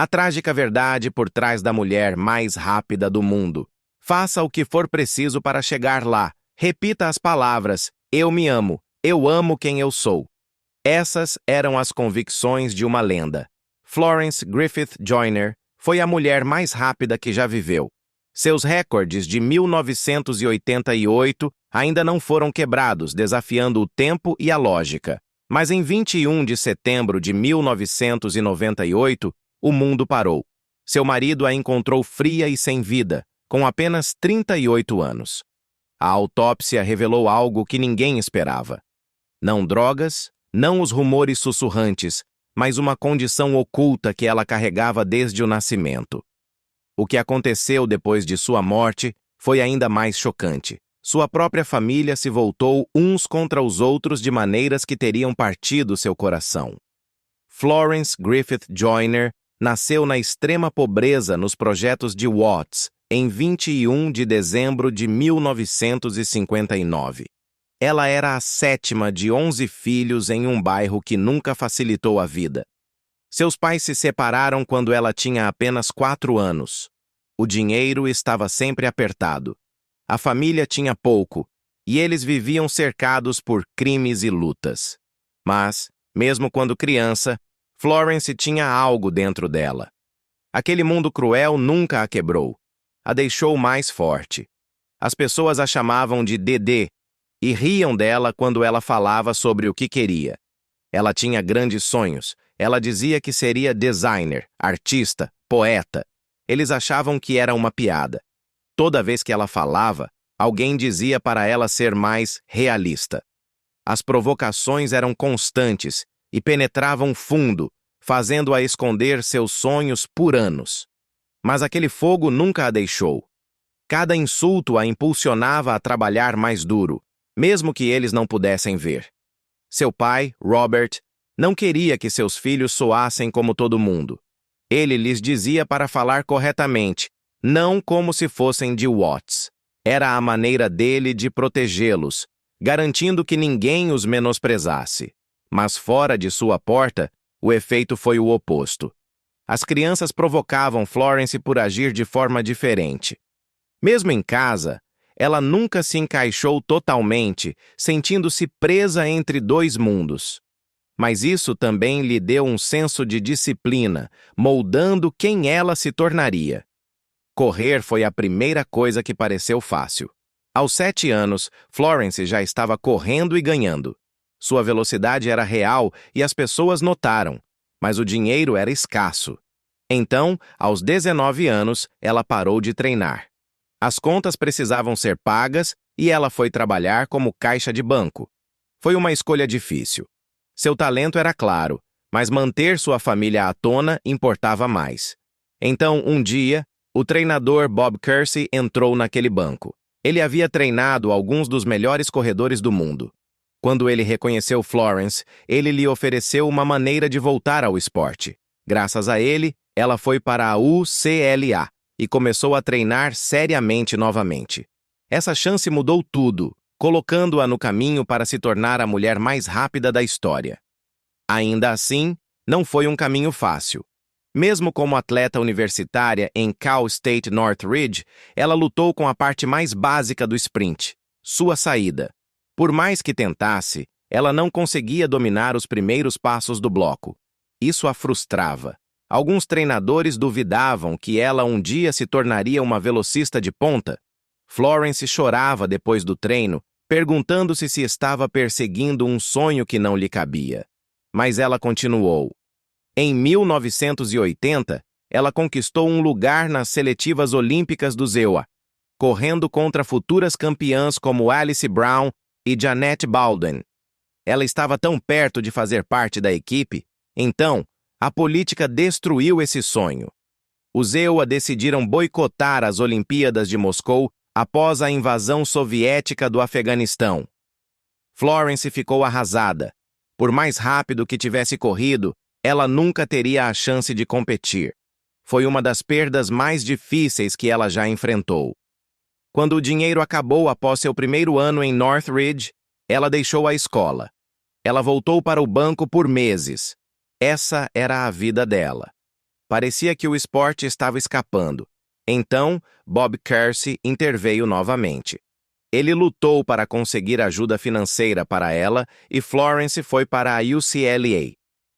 A trágica verdade por trás da mulher mais rápida do mundo. Faça o que for preciso para chegar lá. Repita as palavras: eu me amo, eu amo quem eu sou. Essas eram as convicções de uma lenda. Florence Griffith Joyner foi a mulher mais rápida que já viveu. Seus recordes de 1988 ainda não foram quebrados, desafiando o tempo e a lógica. Mas em 21 de setembro de 1998, o mundo parou. Seu marido a encontrou fria e sem vida, com apenas 38 anos. A autópsia revelou algo que ninguém esperava. Não drogas, não os rumores sussurrantes, mas uma condição oculta que ela carregava desde o nascimento. O que aconteceu depois de sua morte foi ainda mais chocante. Sua própria família se voltou uns contra os outros de maneiras que teriam partido seu coração. Florence Griffith Joyner nasceu na extrema pobreza nos projetos de Watts, em 21 de dezembro de 1959. Ela era a sétima de 11 filhos em um bairro que nunca facilitou a vida. Seus pais se separaram quando ela tinha apenas 4 anos. O dinheiro estava sempre apertado. A família tinha pouco, e eles viviam cercados por crimes e lutas. Mas, mesmo quando criança, Florence tinha algo dentro dela. Aquele mundo cruel nunca a quebrou. A deixou mais forte. As pessoas a chamavam de Dedê e riam dela quando ela falava sobre o que queria. Ela tinha grandes sonhos. Ela dizia que seria designer, artista, poeta. Eles achavam que era uma piada. Toda vez que ela falava, alguém dizia para ela ser mais realista. As provocações eram constantes e penetravam fundo, fazendo-a esconder seus sonhos por anos. Mas aquele fogo nunca a deixou. Cada insulto a impulsionava a trabalhar mais duro, mesmo que eles não pudessem ver. Seu pai, Robert, não queria que seus filhos soassem como todo mundo. Ele lhes dizia para falar corretamente, não como se fossem de Watts. Era a maneira dele de protegê-los, garantindo que ninguém os menosprezasse. Mas fora de sua porta, o efeito foi o oposto. As crianças provocavam Florence por agir de forma diferente. Mesmo em casa, ela nunca se encaixou totalmente, sentindo-se presa entre dois mundos. Mas isso também lhe deu um senso de disciplina, moldando quem ela se tornaria. Correr foi a primeira coisa que pareceu fácil. Aos 7 anos, Florence já estava correndo e ganhando. Sua velocidade era real e as pessoas notaram, mas o dinheiro era escasso. Então, aos 19 anos, ela parou de treinar. As contas precisavam ser pagas e ela foi trabalhar como caixa de banco. Foi uma escolha difícil. Seu talento era claro, mas manter sua família à tona importava mais. Então, um dia, o treinador Bob Kersee entrou naquele banco. Ele havia treinado alguns dos melhores corredores do mundo. Quando ele reconheceu Florence, ele lhe ofereceu uma maneira de voltar ao esporte. Graças a ele, ela foi para a UCLA e começou a treinar seriamente novamente. Essa chance mudou tudo, colocando-a no caminho para se tornar a mulher mais rápida da história. Ainda assim, não foi um caminho fácil. Mesmo como atleta universitária em Cal State Northridge, ela lutou com a parte mais básica do sprint, sua saída. Por mais que tentasse, ela não conseguia dominar os primeiros passos do bloco. Isso a frustrava. Alguns treinadores duvidavam que ela um dia se tornaria uma velocista de ponta. Florence chorava depois do treino, perguntando-se se estava perseguindo um sonho que não lhe cabia. Mas ela continuou. Em 1980, ela conquistou um lugar nas seletivas olímpicas do ZEUA, correndo contra futuras campeãs como Alice Brown e Janet Baldwin. Ela estava tão perto de fazer parte da equipe, então, a política destruiu esse sonho. Os ZEUA decidiram boicotar as Olimpíadas de Moscou após a invasão soviética do Afeganistão. Florence ficou arrasada. Por mais rápido que tivesse corrido, ela nunca teria a chance de competir. Foi uma das perdas mais difíceis que ela já enfrentou. Quando o dinheiro acabou após seu primeiro ano em Northridge, ela deixou a escola. Ela voltou para o banco por meses. Essa era a vida dela. Parecia que o esporte estava escapando. Então, Bob Kersee interveio novamente. Ele lutou para conseguir ajuda financeira para ela e Florence foi para a UCLA.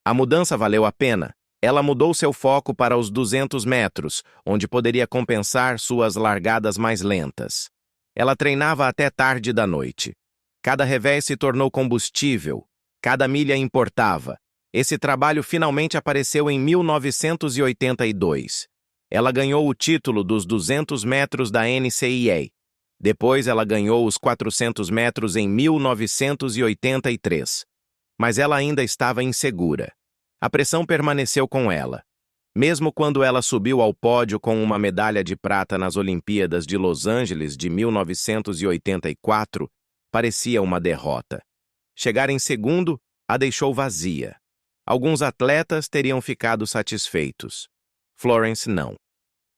A mudança valeu a pena. Ela mudou seu foco para os 200 metros, onde poderia compensar suas largadas mais lentas. Ela treinava até tarde da noite. Cada revés se tornou combustível. Cada milha importava. Esse trabalho finalmente apareceu em 1982. Ela ganhou o título dos 200 metros da NCAA. Depois ela ganhou os 400 metros em 1983. Mas ela ainda estava insegura. A pressão permaneceu com ela. Mesmo quando ela subiu ao pódio com uma medalha de prata nas Olimpíadas de Los Angeles de 1984, parecia uma derrota. Chegar em segundo a deixou vazia. Alguns atletas teriam ficado satisfeitos. Florence não.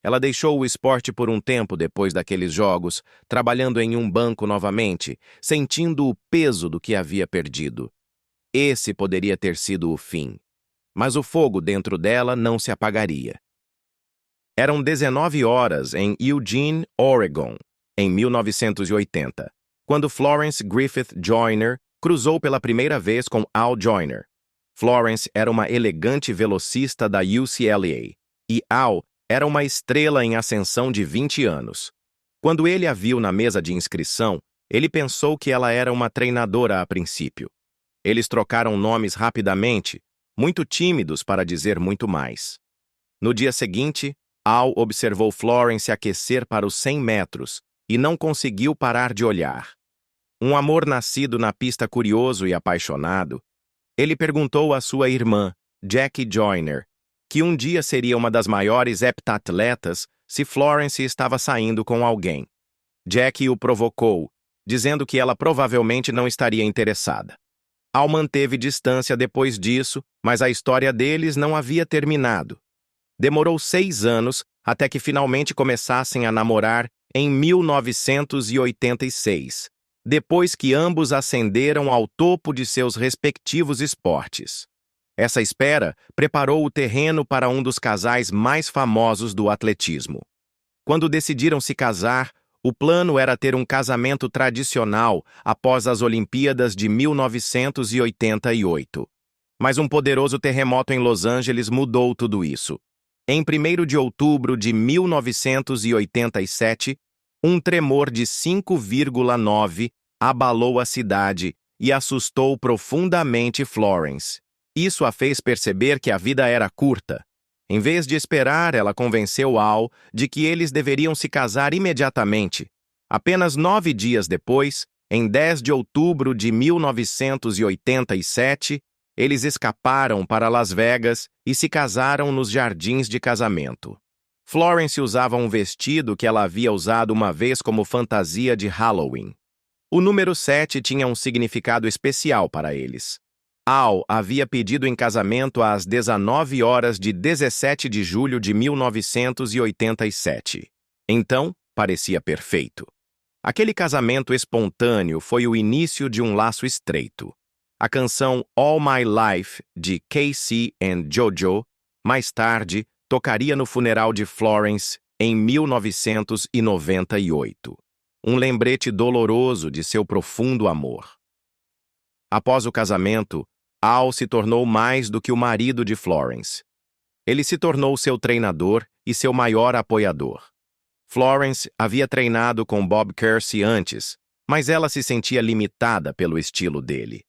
Ela deixou o esporte por um tempo depois daqueles jogos, trabalhando em um banco novamente, sentindo o peso do que havia perdido. Esse poderia ter sido o fim. Mas o fogo dentro dela não se apagaria. Eram 19 horas em Eugene, Oregon, em 1980, quando Florence Griffith Joyner cruzou pela primeira vez com Al Joyner. Florence era uma elegante velocista da UCLA, e Al era uma estrela em ascensão de 20 anos. Quando ele a viu na mesa de inscrição, ele pensou que ela era uma treinadora a princípio. Eles trocaram nomes rapidamente, muito tímidos para dizer muito mais. No dia seguinte, Al observou Florence aquecer para os 100 metros e não conseguiu parar de olhar. Um amor nascido na pista curioso e apaixonado, ele perguntou à sua irmã, Jackie Joyner, que um dia seria uma das maiores heptatletas se Florence estava saindo com alguém. Jackie o provocou, dizendo que ela provavelmente não estaria interessada. Al manteve distância depois disso, mas a história deles não havia terminado. Demorou 6 anos até que finalmente começassem a namorar em 1986, depois que ambos ascenderam ao topo de seus respectivos esportes. Essa espera preparou o terreno para um dos casais mais famosos do atletismo. Quando decidiram se casar, o plano era ter um casamento tradicional após as Olimpíadas de 1988. Mas um poderoso terremoto em Los Angeles mudou tudo isso. Em 1º de outubro de 1987, um tremor de 5,9 abalou a cidade e assustou profundamente Florence. Isso a fez perceber que a vida era curta. Em vez de esperar, ela convenceu Al de que eles deveriam se casar imediatamente. Apenas 9 dias depois, em 10 de outubro de 1987, eles escaparam para Las Vegas e se casaram nos jardins de casamento. Florence usava um vestido que ela havia usado uma vez como fantasia de Halloween. O número 7 tinha um significado especial para eles. Al havia pedido em casamento às 19 horas de 17 de julho de 1987. Então, parecia perfeito. Aquele casamento espontâneo foi o início de um laço estreito. A canção All My Life, de K.C. and JoJo, mais tarde, tocaria no funeral de Florence em 1998. Um lembrete doloroso de seu profundo amor. Após o casamento, Al se tornou mais do que o marido de Florence. Ele se tornou seu treinador e seu maior apoiador. Florence havia treinado com Bob Kersee antes, mas ela se sentia limitada pelo estilo dele.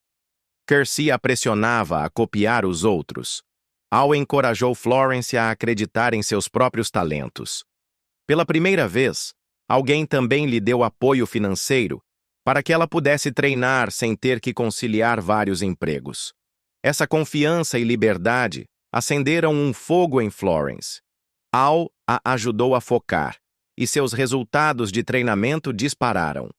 Kersee a pressionava a copiar os outros. Al encorajou Florence a acreditar em seus próprios talentos. Pela primeira vez, alguém também lhe deu apoio financeiro para que ela pudesse treinar sem ter que conciliar vários empregos. Essa confiança e liberdade acenderam um fogo em Florence. Al a ajudou a focar, e seus resultados de treinamento dispararam.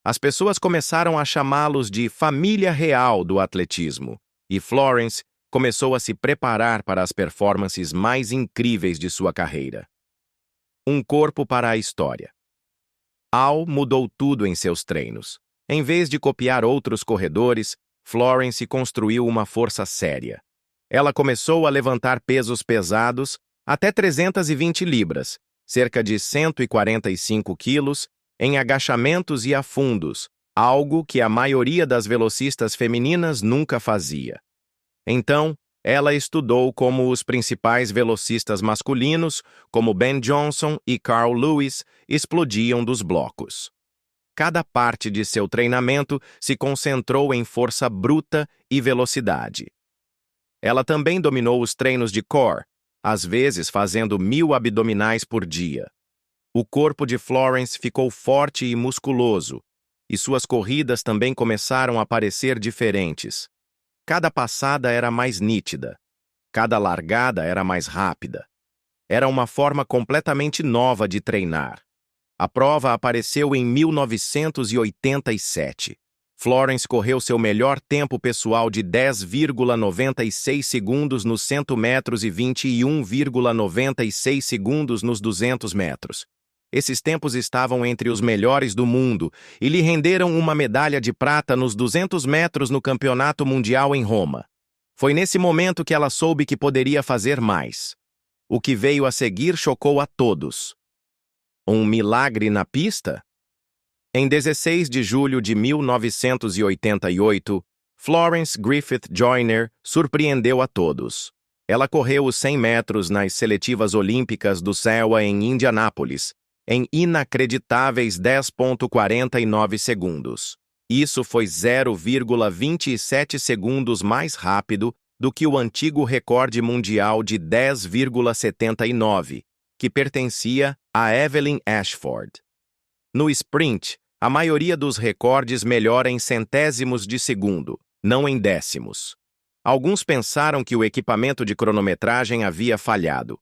As pessoas começaram a chamá-los de família real do atletismo, e Florence começou a se preparar para as performances mais incríveis de sua carreira. Um corpo para a história. Al mudou tudo em seus treinos. Em vez de copiar outros corredores, Florence construiu uma força séria. Ela começou a levantar pesos pesados, até 320 libras, cerca de 145 quilos, em agachamentos e afundos, algo que a maioria das velocistas femininas nunca fazia. Então, ela estudou como os principais velocistas masculinos, como Ben Johnson e Carl Lewis, explodiam dos blocos. Cada parte de seu treinamento se concentrou em força bruta e velocidade. Ela também dominou os treinos de core, às vezes fazendo 1000 abdominais por dia. O corpo de Florence ficou forte e musculoso, e suas corridas também começaram a parecer diferentes. Cada passada era mais nítida. Cada largada era mais rápida. Era uma forma completamente nova de treinar. A prova apareceu em 1987. Florence correu seu melhor tempo pessoal de 10,96 segundos nos 100 metros e 21,96 segundos nos 200 metros. Esses tempos estavam entre os melhores do mundo e lhe renderam uma medalha de prata nos 200 metros no Campeonato Mundial em Roma. Foi nesse momento que ela soube que poderia fazer mais. O que veio a seguir chocou a todos. Um milagre na pista? Em 16 de julho de 1988, Florence Griffith Joyner surpreendeu a todos. Ela correu os 100 metros nas seletivas olímpicas do CELA em Indianápolis, em inacreditáveis 10,49 segundos. Isso foi 0,27 segundos mais rápido do que o antigo recorde mundial de 10,79, que pertencia a Evelyn Ashford. No sprint, a maioria dos recordes melhora em centésimos de segundo, não em décimos. Alguns pensaram que o equipamento de cronometragem havia falhado.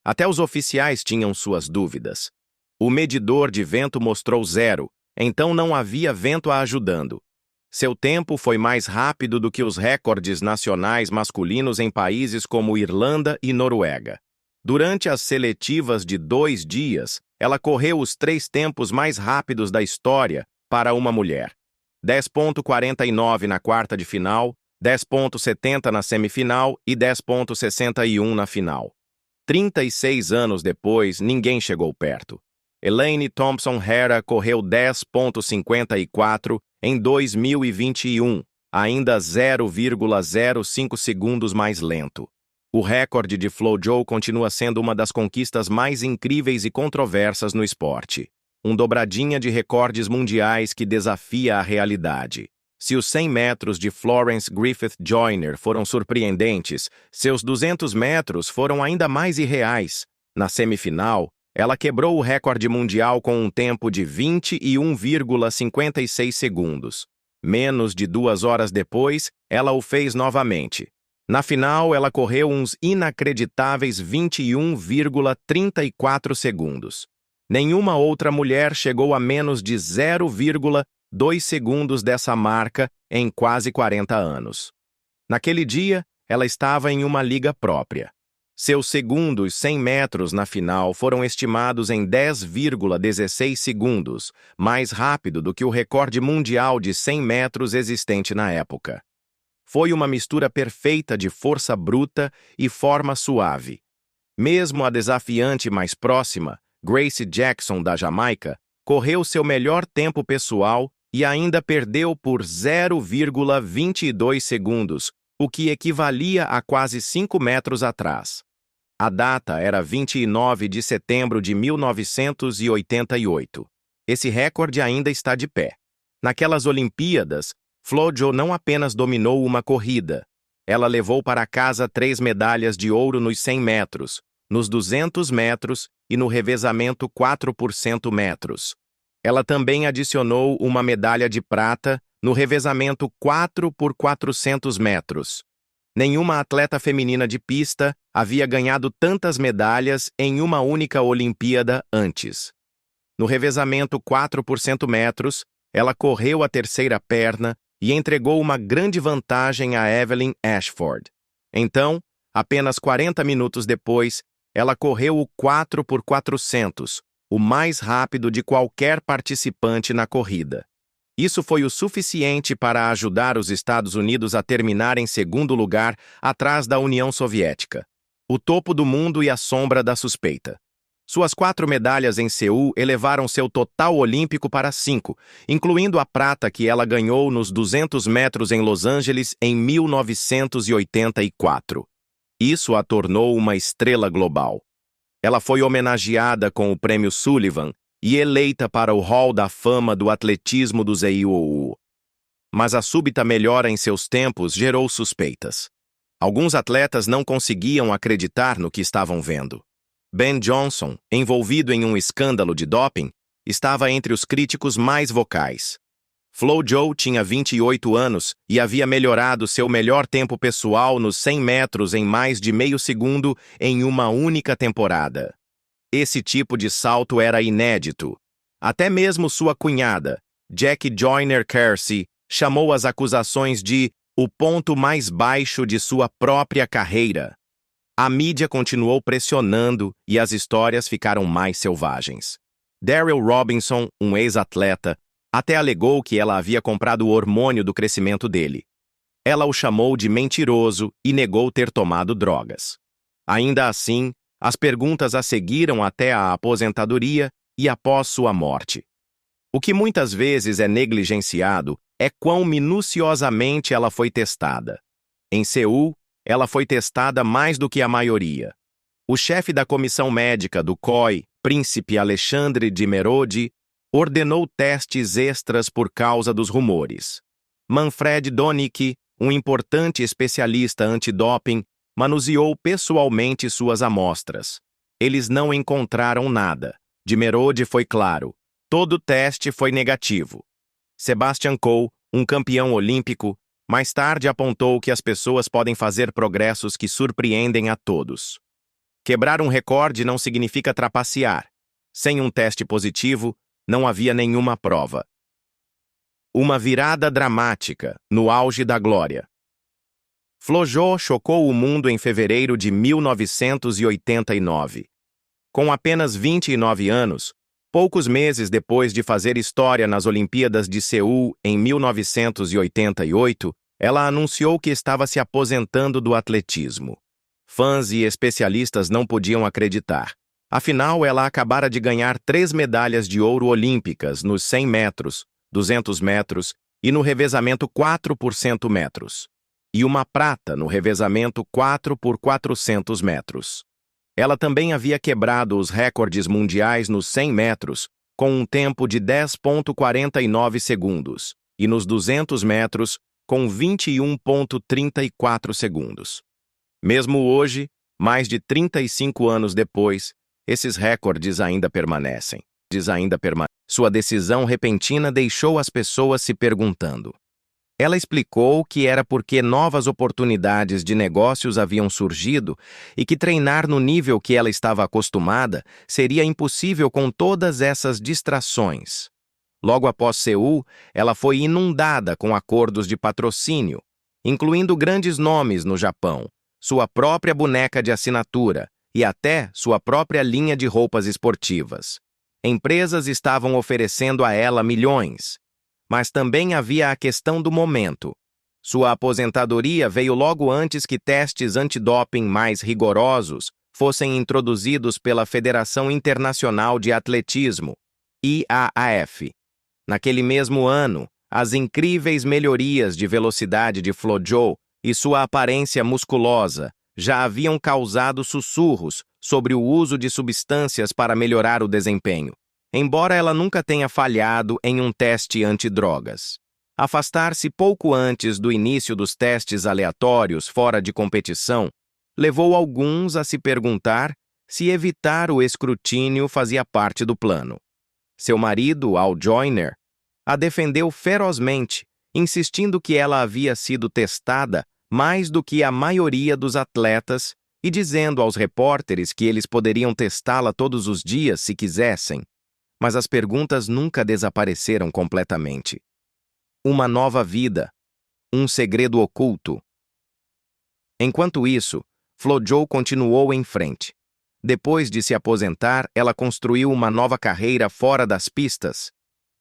Até os oficiais tinham suas dúvidas. O medidor de vento mostrou 0, então não havia vento a ajudando. Seu tempo foi mais rápido do que os recordes nacionais masculinos em países como Irlanda e Noruega. Durante as seletivas de 2 dias, ela correu os 3 tempos mais rápidos da história para uma mulher. 10,49 na quarta de final, 10,70 na semifinal e 10,61 na final. 36 anos depois, ninguém chegou perto. Elaine Thompson-Herah correu 10,54 em 2021, ainda 0,05 segundos mais lento. O recorde de FloJo continua sendo uma das conquistas mais incríveis e controversas no esporte. Um dobradinha de recordes mundiais que desafia a realidade. Se os 100 metros de Florence Griffith Joyner foram surpreendentes, seus 200 metros foram ainda mais irreais. Na semifinal, ela quebrou o recorde mundial com um tempo de 21,56 segundos. Menos de 2 horas depois, ela o fez novamente. Na final, ela correu uns inacreditáveis 21,34 segundos. Nenhuma outra mulher chegou a menos de 0,2 segundos dessa marca em quase 40 anos. Naquele dia, ela estava em uma liga própria. Seus segundos 100 metros na final foram estimados em 10,16 segundos, mais rápido do que o recorde mundial de 100 metros existente na época. Foi uma mistura perfeita de força bruta e forma suave. Mesmo a desafiante mais próxima, Gracie Jackson, da Jamaica, correu seu melhor tempo pessoal e ainda perdeu por 0,22 segundos, o que equivalia a quase 5 metros atrás. A data era 29 de setembro de 1988. Esse recorde ainda está de pé. Naquelas Olimpíadas, FloJo não apenas dominou uma corrida. Ela levou para casa 3 medalhas de ouro nos 100 metros, nos 200 metros e no revezamento 4 por 100 metros. Ela também adicionou uma medalha de prata no revezamento 4 por 400 metros. Nenhuma atleta feminina de pista havia ganhado tantas medalhas em uma única Olimpíada antes. No revezamento 4 por 100 metros, ela correu a terceira perna e entregou uma grande vantagem a Evelyn Ashford. Então, apenas 40 minutos depois, ela correu o 4 por 400, o mais rápido de qualquer participante na corrida. Isso foi o suficiente para ajudar os Estados Unidos a terminar em segundo lugar atrás da União Soviética. o topo do mundo e a sombra da suspeita. Suas 4 medalhas em Seul elevaram seu total olímpico para 5, incluindo a prata que ela ganhou nos 200 metros em Los Angeles em 1984. Isso a tornou uma estrela global. Ela foi homenageada com o Prêmio Sullivan e eleita para o Hall da Fama do Atletismo do ZIOU. Mas a súbita melhora em seus tempos gerou suspeitas. Alguns atletas não conseguiam acreditar no que estavam vendo. Ben Johnson, envolvido em um escândalo de doping, estava entre os críticos mais vocais. FloJo tinha 28 anos e havia melhorado seu melhor tempo pessoal nos 100 metros em mais de meio segundo em uma única temporada. Esse tipo de salto era inédito. Até mesmo sua cunhada, Jackie Joyner-Kersee, chamou as acusações de o ponto mais baixo de sua própria carreira. A mídia continuou pressionando e as histórias ficaram mais selvagens. Daryl Robinson, um ex-atleta, até alegou que ela havia comprado o hormônio do crescimento dele. Ela o chamou de mentiroso e negou ter tomado drogas. Ainda assim, as perguntas a seguiram até a aposentadoria e após sua morte. O que muitas vezes é negligenciado é quão minuciosamente ela foi testada. Em Seul, ela foi testada mais do que a maioria. O chefe da comissão médica do COI, Príncipe Alexandre de Merodi, ordenou testes extras por causa dos rumores. Manfred Donicke, um importante especialista antidoping, manuseou pessoalmente suas amostras. Eles não encontraram nada. De Merodi foi claro. Todo teste foi negativo. Sebastian Coe, um campeão olímpico, mais tarde apontou que as pessoas podem fazer progressos que surpreendem a todos. Quebrar um recorde não significa trapacear. Sem um teste positivo, não havia nenhuma prova. Uma virada dramática, no auge da glória. FloJo chocou o mundo em fevereiro de 1989. Com apenas 29 anos, poucos meses depois de fazer história nas Olimpíadas de Seul em 1988, ela anunciou que estava se aposentando do atletismo. Fãs e especialistas não podiam acreditar. Afinal, ela acabara de ganhar 3 medalhas de ouro olímpicas nos 100 metros, 200 metros e no revezamento 4 por 100 metros. E uma prata no revezamento 4 por 400 metros. Ela também havia quebrado os recordes mundiais nos 100 metros, com um tempo de 10,49 segundos, e nos 200 metros, com 21,34 segundos. Mesmo hoje, mais de 35 anos depois, esses recordes ainda permanecem. Sua decisão repentina deixou as pessoas se perguntando. Ela explicou que era porque novas oportunidades de negócios haviam surgido e que treinar no nível que ela estava acostumada seria impossível com todas essas distrações. Logo após Seul, ela foi inundada com acordos de patrocínio, incluindo grandes nomes no Japão, sua própria boneca de assinatura e até sua própria linha de roupas esportivas. Empresas estavam oferecendo a ela milhões. Mas também havia a questão do momento. Sua aposentadoria veio logo antes que testes antidoping mais rigorosos fossem introduzidos pela Federação Internacional de Atletismo, IAAF. Naquele mesmo ano, as incríveis melhorias de velocidade de FloJo e sua aparência musculosa já haviam causado sussurros sobre o uso de substâncias para melhorar o desempenho, embora ela nunca tenha falhado em um teste antidrogas. Afastar-se pouco antes do início dos testes aleatórios fora de competição levou alguns a se perguntar se evitar o escrutínio fazia parte do plano. Seu marido, Al Joyner, a defendeu ferozmente, insistindo que ela havia sido testada mais do que a maioria dos atletas e dizendo aos repórteres que eles poderiam testá-la todos os dias se quisessem. Mas as perguntas nunca desapareceram completamente. Uma nova vida. Um segredo oculto. Enquanto isso, FloJo continuou em frente. Depois de se aposentar, ela construiu uma nova carreira fora das pistas.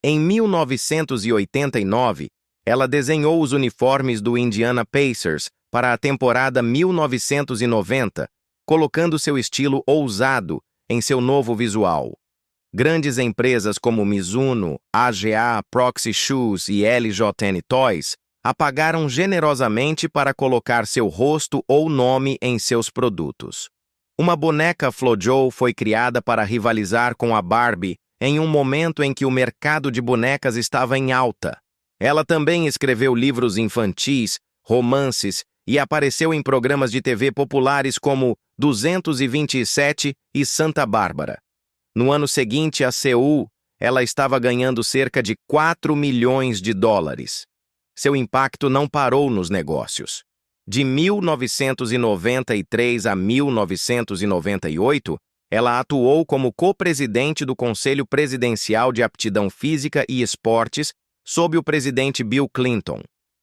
Em 1989, ela desenhou os uniformes do Indiana Pacers para a temporada 1990, colocando seu estilo ousado em seu novo visual. Grandes empresas como Mizuno, AGA, Proxy Shoes e LJN Toys a pagaram generosamente para colocar seu rosto ou nome em seus produtos. Uma boneca FloJo foi criada para rivalizar com a Barbie em um momento em que o mercado de bonecas estava em alta. Ela também escreveu livros infantis, romances e apareceu em programas de TV populares como 227 e Santa Bárbara. No ano seguinte, a Seul, ela estava ganhando cerca de 4 milhões de dólares. Seu impacto não parou nos negócios. De 1993 a 1998, ela atuou como co-presidente do Conselho Presidencial de Aptidão Física e Esportes sob o presidente Bill Clinton.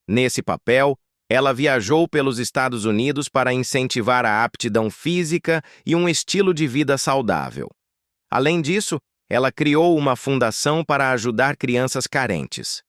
Nesse papel, ela viajou pelos Estados Unidos para incentivar a aptidão física e um estilo de vida saudável. Além disso, ela criou uma fundação para ajudar crianças carentes.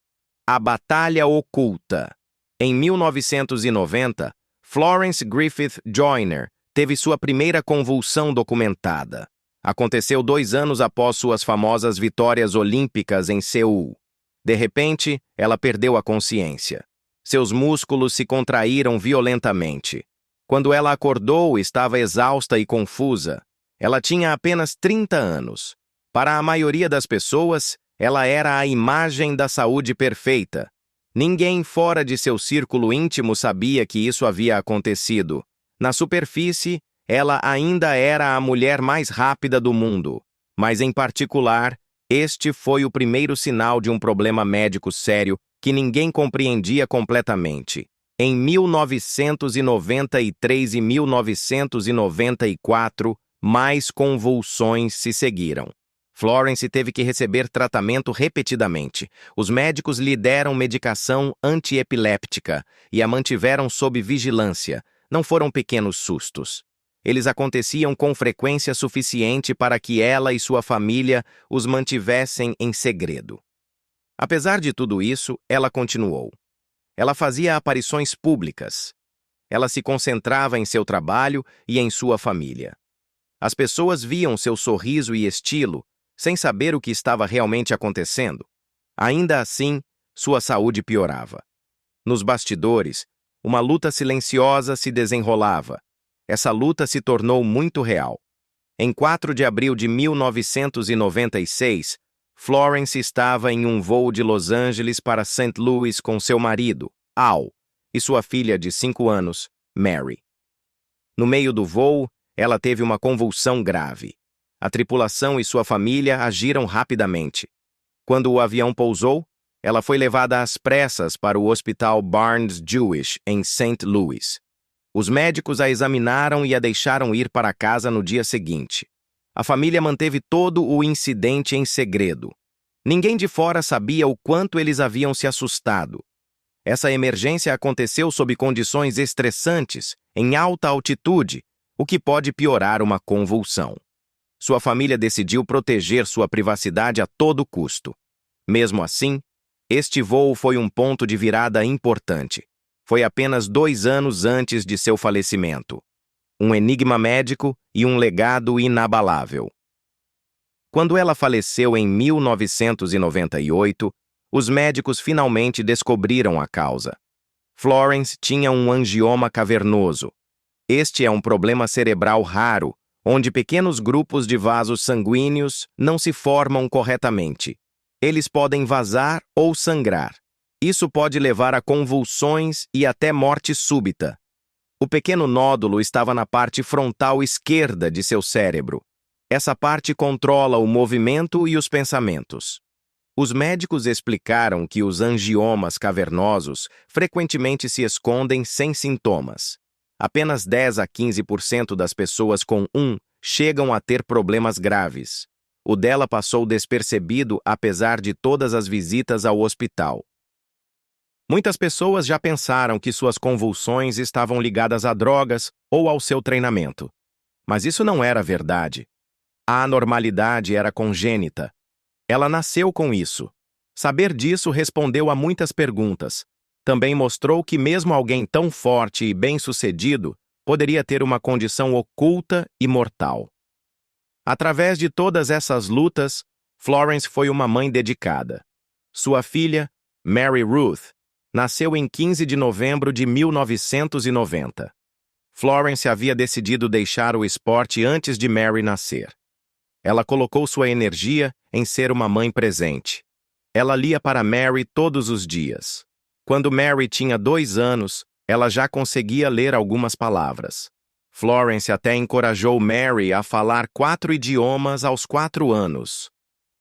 A Batalha Oculta. Em 1990, Florence Griffith Joyner teve sua primeira convulsão documentada. Aconteceu 2 anos após suas famosas vitórias olímpicas em Seul. De repente, ela perdeu a consciência. Seus músculos se contraíram violentamente. Quando ela acordou, estava exausta e confusa. Ela tinha apenas 30 anos. Para a maioria das pessoas, ela era a imagem da saúde perfeita. Ninguém fora de seu círculo íntimo sabia que isso havia acontecido. Na superfície, ela ainda era a mulher mais rápida do mundo. Mas, em particular, este foi o primeiro sinal de um problema médico sério que ninguém compreendia completamente. Em 1993 e 1994, mais convulsões se seguiram. Florence teve que receber tratamento repetidamente. Os médicos lhe deram medicação antiepiléptica e a mantiveram sob vigilância. Não foram pequenos sustos. Eles aconteciam com frequência suficiente para que ela e sua família os mantivessem em segredo. Apesar de tudo isso, ela continuou. Ela fazia aparições públicas. Ela se concentrava em seu trabalho e em sua família. As pessoas viam seu sorriso e estilo, sem saber o que estava realmente acontecendo. Ainda assim, sua saúde piorava. Nos bastidores, uma luta silenciosa se desenrolava. Essa luta se tornou muito real. Em 4 de abril de 1996, Florence estava em um voo de Los Angeles para St. Louis com seu marido, Al, e sua filha de 5 anos, Mary. No meio do voo, ela teve uma convulsão grave. A tripulação e sua família agiram rapidamente. Quando o avião pousou, ela foi levada às pressas para o Hospital Barnes-Jewish, em St. Louis. Os médicos a examinaram e a deixaram ir para casa no dia seguinte. A família manteve todo o incidente em segredo. Ninguém de fora sabia o quanto eles haviam se assustado. Essa emergência aconteceu sob condições estressantes, em alta altitude, o que pode piorar uma convulsão. Sua família decidiu proteger sua privacidade a todo custo. Mesmo assim, este voo foi um ponto de virada importante. Foi apenas 2 anos antes de seu falecimento. Um enigma médico e um legado inabalável. Quando ela faleceu em 1998, os médicos finalmente descobriram a causa. Florence tinha um angioma cavernoso. Este é um problema cerebral raro, onde pequenos grupos de vasos sanguíneos não se formam corretamente. Eles podem vazar ou sangrar. Isso pode levar a convulsões e até morte súbita. O pequeno nódulo estava na parte frontal esquerda de seu cérebro. Essa parte controla o movimento e os pensamentos. Os médicos explicaram que os angiomas cavernosos frequentemente se escondem sem sintomas. Apenas 10 a 15% das pessoas com chegam a ter problemas graves. O dela passou despercebido apesar de todas as visitas ao hospital. Muitas pessoas já pensaram que suas convulsões estavam ligadas a drogas ou ao seu treinamento. Mas isso não era verdade. A anormalidade era congênita. Ela nasceu com isso. Saber disso respondeu a muitas perguntas. Também mostrou que mesmo alguém tão forte e bem-sucedido poderia ter uma condição oculta e mortal. Através de todas essas lutas, Florence foi uma mãe dedicada. Sua filha, Mary Ruth, nasceu em 15 de novembro de 1990. Florence havia decidido deixar o esporte antes de Mary nascer. Ela colocou sua energia em ser uma mãe presente. Ela lia para Mary todos os dias. Quando Mary tinha 2 anos, ela já conseguia ler algumas palavras. Florence até encorajou Mary a falar 4 idiomas aos 4 anos.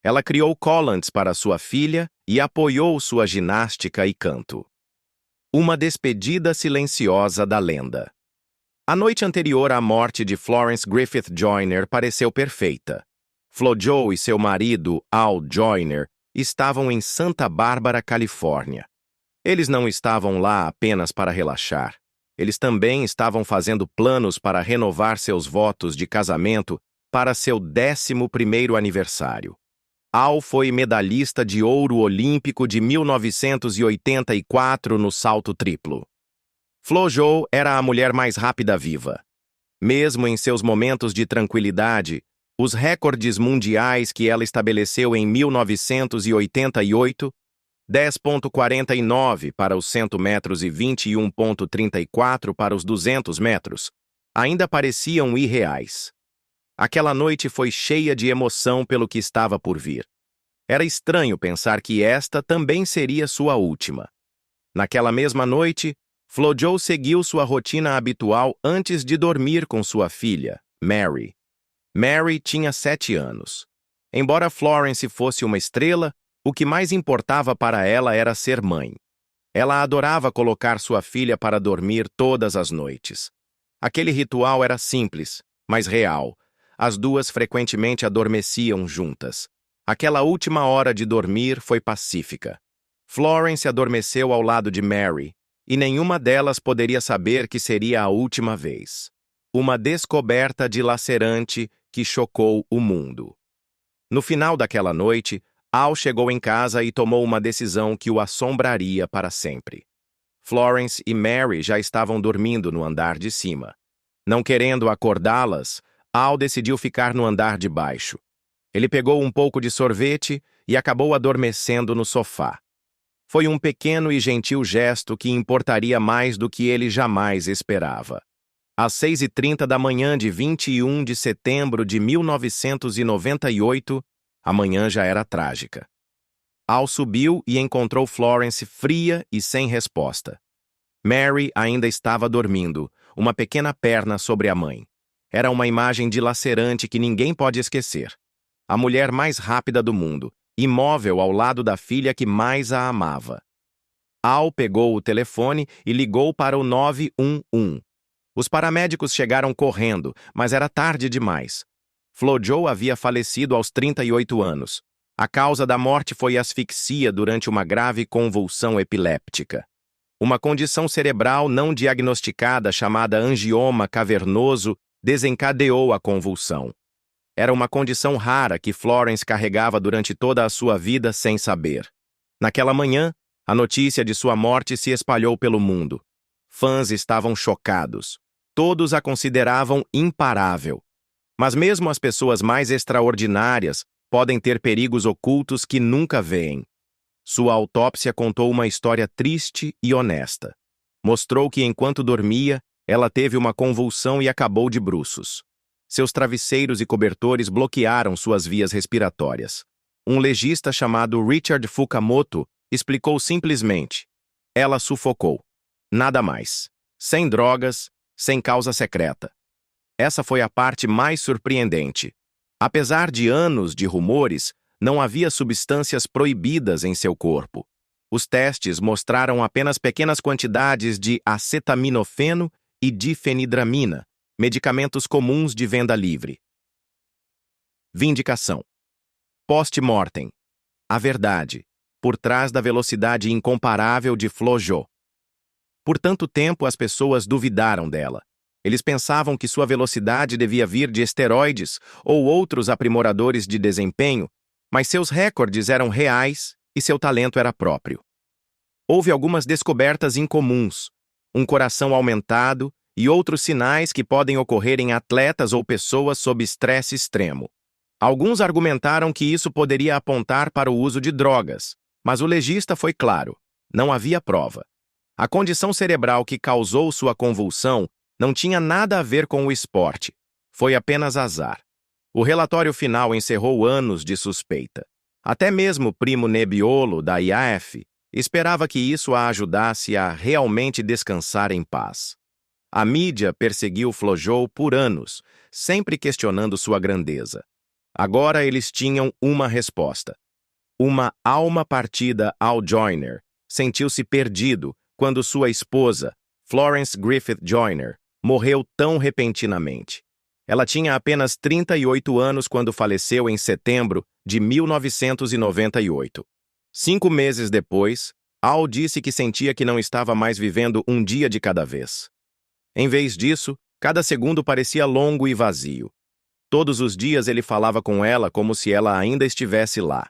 Ela criou Collants para sua filha e apoiou sua ginástica e canto. Uma despedida silenciosa da lenda. A noite anterior à morte de Florence Griffith Joyner pareceu perfeita. FloJo e seu marido, Al Joyner, estavam em Santa Bárbara, Califórnia. Eles não estavam lá apenas para relaxar. Eles também estavam fazendo planos para renovar seus votos de casamento para seu 11º aniversário. Al foi medalhista de ouro olímpico de 1984 no salto triplo. FloJo era a mulher mais rápida viva. Mesmo em seus momentos de tranquilidade, os recordes mundiais que ela estabeleceu em 1988, 10,49 para os 100 metros e 21,34 para os 200 metros, ainda pareciam irreais. Aquela noite foi cheia de emoção pelo que estava por vir. Era estranho pensar que esta também seria sua última. Naquela mesma noite, FloJo seguiu sua rotina habitual antes de dormir com sua filha, Mary. Mary tinha 7 anos. Embora Florence fosse uma estrela, o que mais importava para ela era ser mãe. Ela adorava colocar sua filha para dormir todas as noites. Aquele ritual era simples, mas real. As duas frequentemente adormeciam juntas. Aquela última hora de dormir foi pacífica. Florence adormeceu ao lado de Mary, e nenhuma delas poderia saber que seria a última vez. Uma descoberta dilacerante que chocou o mundo. No final daquela noite, Al chegou em casa e tomou uma decisão que o assombraria para sempre. Florence e Mary já estavam dormindo no andar de cima. Não querendo acordá-las, Al decidiu ficar no andar de baixo. Ele pegou um pouco de sorvete e acabou adormecendo no sofá. Foi um pequeno e gentil gesto que importaria mais do que ele jamais esperava. Às 6h30 da manhã de 21 de setembro de 1998, a manhã já era trágica. Al subiu e encontrou Florence fria e sem resposta. Mary ainda estava dormindo, uma pequena perna sobre a mãe. Era uma imagem dilacerante que ninguém pode esquecer. A mulher mais rápida do mundo, imóvel ao lado da filha que mais a amava. Al pegou o telefone e ligou para o 911. Os paramédicos chegaram correndo, mas era tarde demais. FloJo havia falecido aos 38 anos. A causa da morte foi asfixia durante uma grave convulsão epiléptica. Uma condição cerebral não diagnosticada chamada angioma cavernoso desencadeou a convulsão. Era uma condição rara que Florence carregava durante toda a sua vida sem saber. Naquela manhã, a notícia de sua morte se espalhou pelo mundo. Fãs estavam chocados. Todos a consideravam imparável. Mas mesmo as pessoas mais extraordinárias podem ter perigos ocultos que nunca veem. Sua autópsia contou uma história triste e honesta. Mostrou que enquanto dormia, ela teve uma convulsão e acabou de bruços. Seus travesseiros e cobertores bloquearam suas vias respiratórias. Um legista chamado Richard Fukamoto explicou simplesmente: ela sufocou. Nada mais. Sem drogas, sem causa secreta. Essa foi a parte mais surpreendente. Apesar de anos de rumores, não havia substâncias proibidas em seu corpo. Os testes mostraram apenas pequenas quantidades de acetaminofeno e difenidramina, medicamentos comuns de venda livre. Vindicação. Post-mortem. A verdade, por trás da velocidade incomparável de FloJo. Por tanto tempo as pessoas duvidaram dela. Eles pensavam que sua velocidade devia vir de esteroides ou outros aprimoradores de desempenho, mas seus recordes eram reais e seu talento era próprio. Houve algumas descobertas incomuns, um coração aumentado e outros sinais que podem ocorrer em atletas ou pessoas sob estresse extremo. Alguns argumentaram que isso poderia apontar para o uso de drogas, mas o legista foi claro: não havia prova. A condição cerebral que causou sua convulsão não tinha nada a ver com o esporte. Foi apenas azar. O relatório final encerrou anos de suspeita. Até mesmo o primo Nebbiolo, da IAF, esperava que isso a ajudasse a realmente descansar em paz. A mídia perseguiu FloJo por anos, sempre questionando sua grandeza. Agora eles tinham uma resposta. Uma alma partida Al Joyner sentiu-se perdido quando sua esposa, Florence Griffith Joyner, morreu tão repentinamente. Ela tinha apenas 38 anos quando faleceu em setembro de 1998. 5 meses depois, Al disse que sentia que não estava mais vivendo um dia de cada vez. Em vez disso, cada segundo parecia longo e vazio. Todos os dias ele falava com ela como se ela ainda estivesse lá.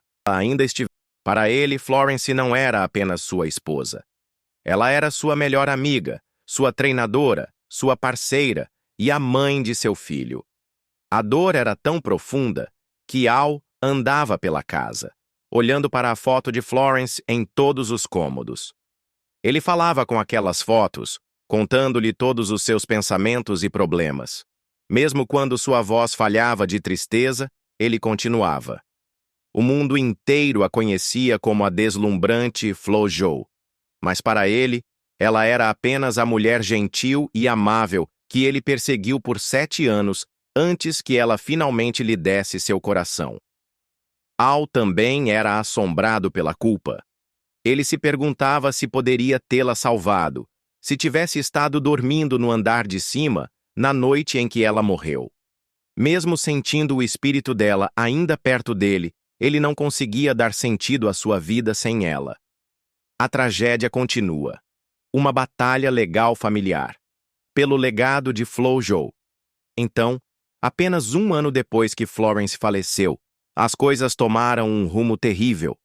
Para ele, Florence não era apenas sua esposa. Ela era sua melhor amiga, sua treinadora, sua parceira e a mãe de seu filho. A dor era tão profunda que Al andava pela casa, olhando para a foto de Florence em todos os cômodos. Ele falava com aquelas fotos, contando-lhe todos os seus pensamentos e problemas. Mesmo quando sua voz falhava de tristeza, ele continuava. O mundo inteiro a conhecia como a deslumbrante FloJo. Mas para ele, ela era apenas a mulher gentil e amável que ele perseguiu por 7 anos antes que ela finalmente lhe desse seu coração. Al também era assombrado pela culpa. Ele se perguntava se poderia tê-la salvado, se tivesse estado dormindo no andar de cima na noite em que ela morreu. Mesmo sentindo o espírito dela ainda perto dele, ele não conseguia dar sentido à sua vida sem ela. A tragédia continua. Uma batalha legal familiar. Pelo legado de FloJo. Então, apenas 1 ano depois que Florence faleceu, as coisas tomaram um rumo terrível.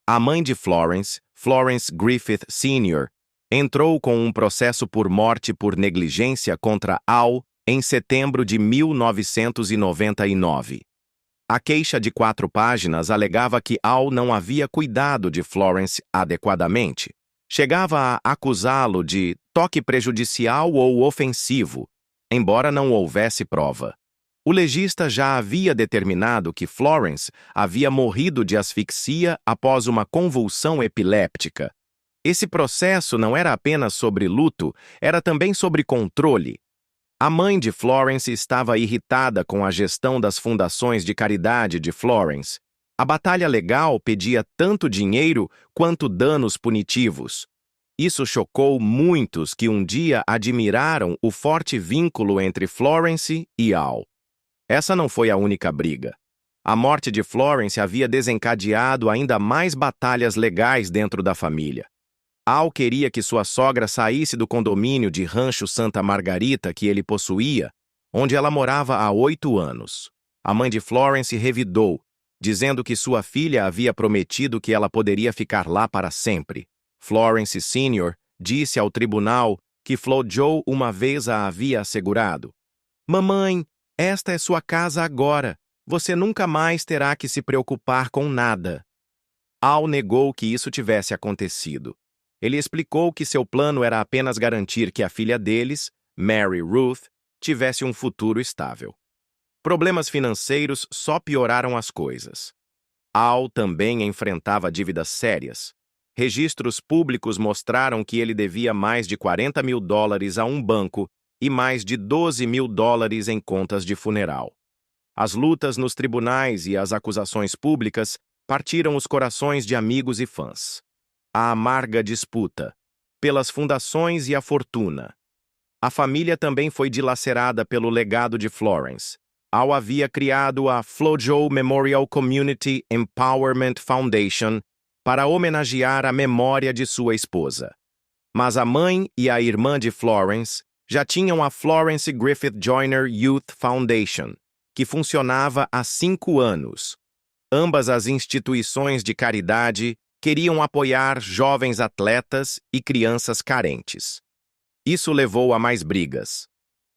A mãe de Florence, Florence Griffith Sr., entrou com um processo por morte por negligência contra Al em setembro de 1999. A queixa de 4 páginas alegava que Al não havia cuidado de Florence adequadamente. Chegava a acusá-lo de toque prejudicial ou ofensivo, embora não houvesse prova. O legista já havia determinado que Florence havia morrido de asfixia após uma convulsão epiléptica. Esse processo não era apenas sobre luto, era também sobre controle. A mãe de Florence estava irritada com a gestão das fundações de caridade de Florence. A batalha legal pedia tanto dinheiro quanto danos punitivos. Isso chocou muitos que um dia admiraram o forte vínculo entre Florence e Al. Essa não foi a única briga. A morte de Florence havia desencadeado ainda mais batalhas legais dentro da família. Al queria que sua sogra saísse do condomínio de Rancho Santa Margarita que ele possuía, onde ela morava há 8 anos. A mãe de Florence revidou, dizendo que sua filha havia prometido que ela poderia ficar lá para sempre. Florence Sr. disse ao tribunal que FloJo uma vez a havia assegurado: "Mamãe, esta é sua casa agora. Você nunca mais terá que se preocupar com nada." Al negou que isso tivesse acontecido. Ele explicou que seu plano era apenas garantir que a filha deles, Mary Ruth, tivesse um futuro estável. Problemas financeiros só pioraram as coisas. Al também enfrentava dívidas sérias. Registros públicos mostraram que ele devia mais de $40 mil a um banco e mais de $12 mil em contas de funeral. As lutas nos tribunais e as acusações públicas partiram os corações de amigos e fãs. A amarga disputa pelas fundações e a fortuna. A família também foi dilacerada pelo legado de Florence. Al havia criado a FloJo Memorial Community Empowerment Foundation para homenagear a memória de sua esposa. Mas a mãe e a irmã de Florence já tinham a Florence Griffith Joyner Youth Foundation, que funcionava há 5 anos. Ambas as instituições de caridade queriam apoiar jovens atletas e crianças carentes. Isso levou a mais brigas.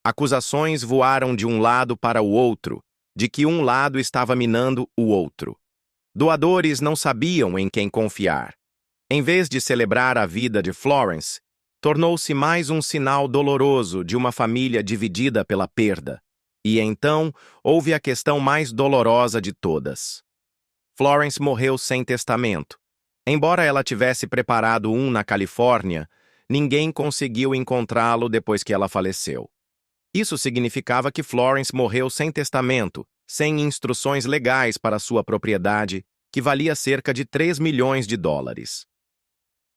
Acusações voaram de um lado para o outro, de que um lado estava minando o outro. Doadores não sabiam em quem confiar. Em vez de celebrar a vida de Florence, tornou-se mais um sinal doloroso de uma família dividida pela perda. E então houve a questão mais dolorosa de todas. Florence morreu sem testamento. Embora ela tivesse preparado um na Califórnia, ninguém conseguiu encontrá-lo depois que ela faleceu. Isso significava que Florence morreu sem testamento, sem instruções legais para sua propriedade, que valia cerca de 3 milhões de dólares.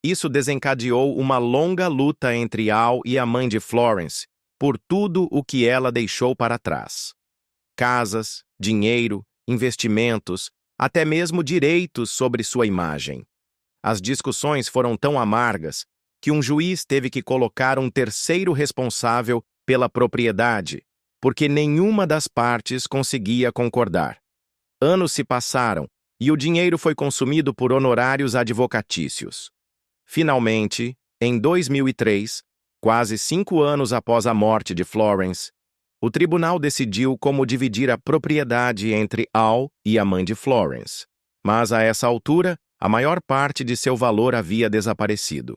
Isso desencadeou uma longa luta entre Al e a mãe de Florence por tudo o que ela deixou para trás. Casas, dinheiro, investimentos, até mesmo direitos sobre sua imagem. As discussões foram tão amargas que um juiz teve que colocar um terceiro responsável pela propriedade, porque nenhuma das partes conseguia concordar. Anos se passaram e o dinheiro foi consumido por honorários advocatícios. Finalmente, em 2003, quase 5 anos após a morte de Florence, o tribunal decidiu como dividir a propriedade entre Al e a mãe de Florence. Mas a essa altura, a maior parte de seu valor havia desaparecido.